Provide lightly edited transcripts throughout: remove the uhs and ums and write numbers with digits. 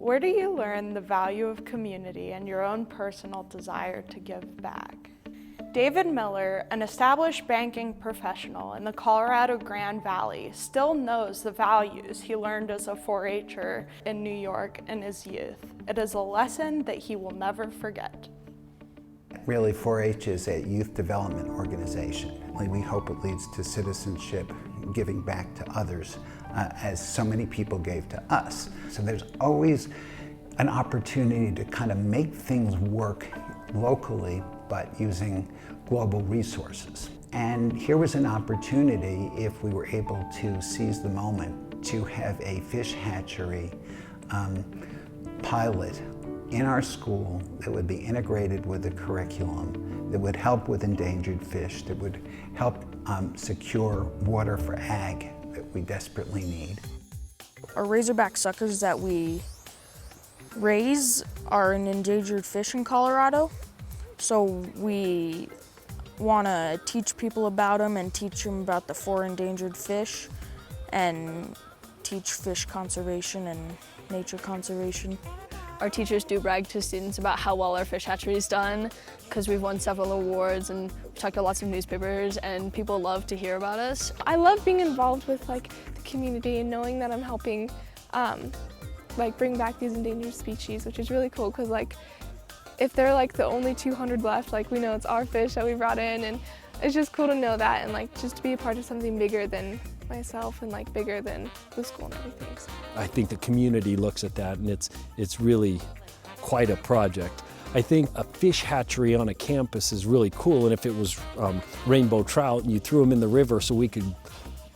Where do you learn the value of community and your own personal desire to give back? David Miller, an established banking professional in the Colorado Grand Valley, still knows the values he learned as a 4-H'er in New York in his youth. It is a lesson that he will never forget. Really, 4-H is a youth development organization. We hope it leads to citizenship, giving back to others, as so many people gave to us. So there's always an opportunity to kind of make things work locally, but using global resources. And here was an opportunity, if we were able to seize the moment, to have a fish hatchery pilot in our school that would be integrated with the curriculum, that would help with endangered fish, that would help secure water for ag that we desperately need. Our razorback suckers that we raise are an endangered fish in Colorado. So we want to teach people about them and teach them about the 4 endangered fish and teach fish conservation and nature conservation. Our teachers do brag to students about how well our fish hatchery is done because we've won several awards and we've talked to lots of newspapers and people love to hear about us. I love being involved with the community and knowing that I'm helping bring back these endangered species, which is really cool because if they're the only 200 left, we know it's our fish that we brought in, and it's just cool to know that and just to be a part of something bigger than myself and bigger than the school and everything. So. I think the community looks at that and it's really quite a project. I think a fish hatchery on a campus is really cool, and if it was rainbow trout and you threw them in the river so we could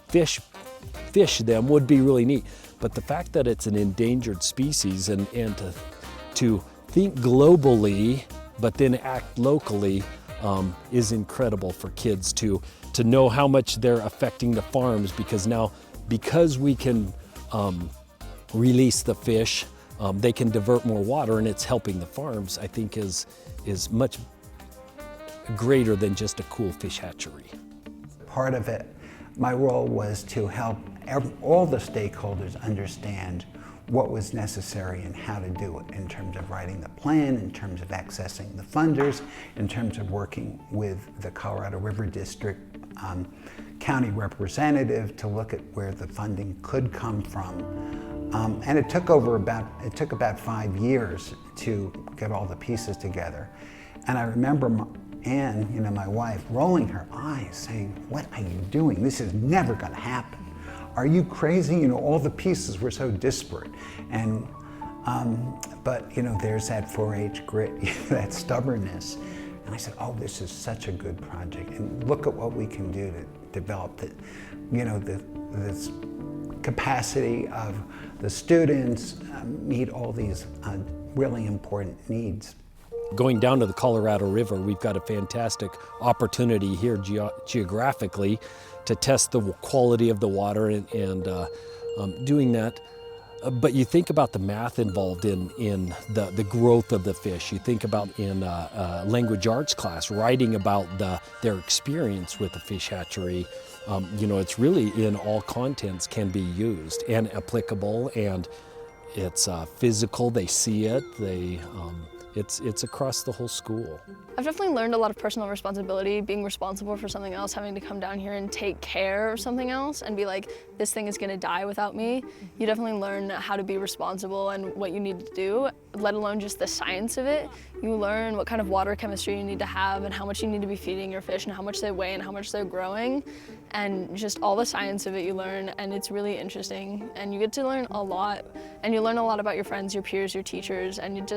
fish them would be really neat. But the fact that it's an endangered species and to think globally but then act locally is incredible for kids to know how much they're affecting the farms, because we can release the fish, they can divert more water and it's helping the farms, I think is much greater than just a cool fish hatchery. Part of it, my role was to help all the stakeholders understand what was necessary and how to do it, in terms of writing the plan, in terms of accessing the funders, in terms of working with the Colorado River District county representative to look at where the funding could come from. And it took about 5 years to get all the pieces together. And I remember Anne, my wife, rolling her eyes saying, "What are you doing? This is never going to happen. Are you crazy?" All the pieces were so disparate. And, but there's that 4-H grit, that stubbornness. And I said, oh, this is such a good project. And look at what we can do to develop this capacity of the students, meet all these really important needs. Going down to the Colorado River, we've got a fantastic opportunity here geographically to test the quality of the water and doing that. But you think about the math involved in the growth of the fish. You think about in language arts class, writing about their experience with the fish hatchery. It's really in all contents can be used and applicable, and it's physical. They see it. It's across the whole school. I've definitely learned a lot of personal responsibility, being responsible for something else, having to come down here and take care of something else and be like, this thing is gonna die without me. You definitely learn how to be responsible and what you need to do, let alone just the science of it. You learn what kind of water chemistry you need to have and how much you need to be feeding your fish and how much they weigh and how much they're growing. And just all the science of it you learn, and it's really interesting. And you get to learn a lot, and you learn a lot about your friends, your peers, your teachers, and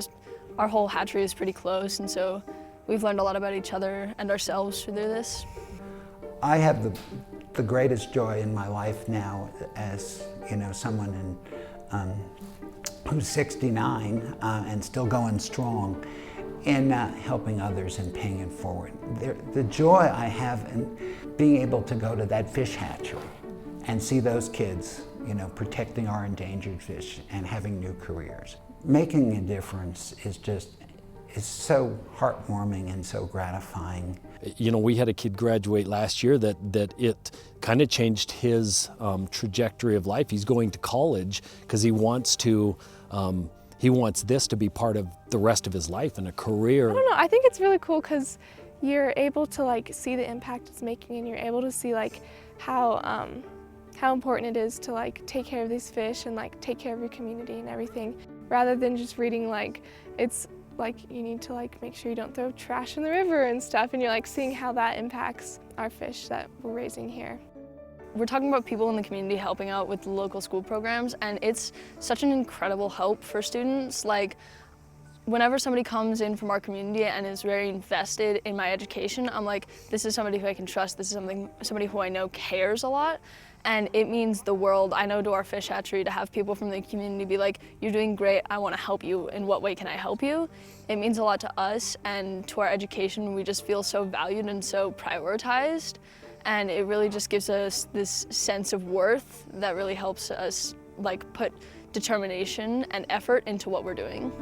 our whole hatchery is pretty close, and so we've learned a lot about each other and ourselves through this. I have the greatest joy in my life now as someone who's 69 and still going strong, in helping others and paying it forward. The joy I have in being able to go to that fish hatchery and see those kids, protecting our endangered fish and having new careers. Making a difference is so heartwarming and so gratifying. We had a kid graduate last year that it kind of changed his trajectory of life. He's going to college because he wants to he wants this to be part of the rest of his life and a career. I don't know, I think it's really cool because you're able to like see the impact it's making, and you're able to see like how important it is to like take care of these fish and like take care of your community and everything, rather than just reading like it's like you need to like make sure you don't throw trash in the river and stuff, and you're like seeing how that impacts our fish that we're raising here. We're talking about people in the community helping out with local school programs, and it's such an incredible help for students. Like, whenever somebody comes in from our community and is very invested in my education, I'm like, this is somebody who I can trust, this is somebody who I know cares a lot, and it means the world, I know, to our fish hatchery to have people from the community be like, you're doing great, I want to help you, in what way can I help you? It means a lot to us and to our education. We just feel so valued and so prioritized, and it really just gives us this sense of worth that really helps us like put determination and effort into what we're doing.